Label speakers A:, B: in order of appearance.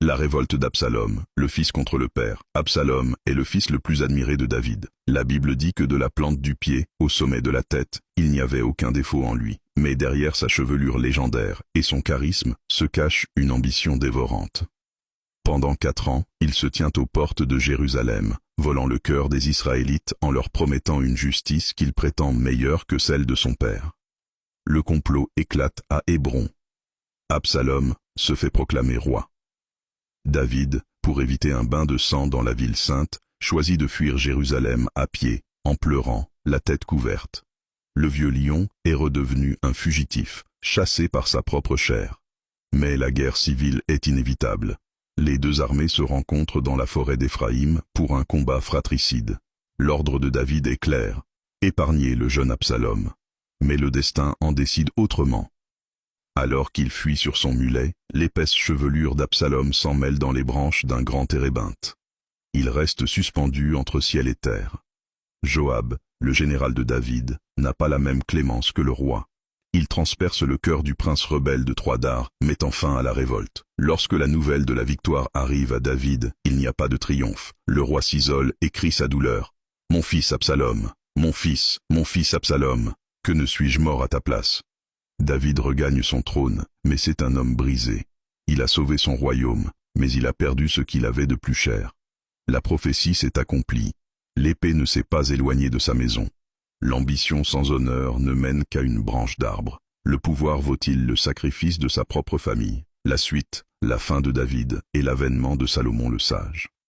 A: La révolte d'Absalom, le fils contre le père. Absalom est le fils le plus admiré de David. La Bible dit que de la plante du pied au sommet de la tête, il n'y avait aucun défaut en lui. Mais derrière sa chevelure légendaire et son charisme se cache une ambition dévorante. Pendant 4 ans, il se tient aux portes de Jérusalem, volant le cœur des Israélites en leur promettant une justice qu'il prétend meilleure que celle de son père. Le complot éclate à Hébron. Absalom se fait proclamer roi. David, pour éviter un bain de sang dans la ville sainte, choisit de fuir Jérusalem à pied, en pleurant, la tête couverte. Le vieux lion est redevenu un fugitif, chassé par sa propre chair. Mais la guerre civile est inévitable. Les deux armées se rencontrent dans la forêt d'Éphraïm pour un combat fratricide. L'ordre de David est clair, épargner le jeune Absalom. Mais le destin en décide autrement. Alors qu'il fuit sur son mulet, l'épaisse chevelure d'Absalom s'en mêle dans les branches d'un grand térébinthe. Il reste suspendu entre ciel et terre. Joab, le général de David, n'a pas la même clémence que le roi. Il transperce le cœur du prince rebelle de Trois-Dars, mettant fin à la révolte. Lorsque la nouvelle de la victoire arrive à David, il n'y a pas de triomphe. Le roi s'isole et crie sa douleur. « Mon fils Absalom, mon fils Absalom, que ne suis-je mort à ta place ?» David regagne son trône, mais c'est un homme brisé. Il a sauvé son royaume, mais il a perdu ce qu'il avait de plus cher. La prophétie s'est accomplie. L'épée ne s'est pas éloignée de sa maison. L'ambition sans honneur ne mène qu'à une branche d'arbre. Le pouvoir vaut-il le sacrifice de sa propre famille? La suite, la fin de David et l'avènement de Salomon le sage.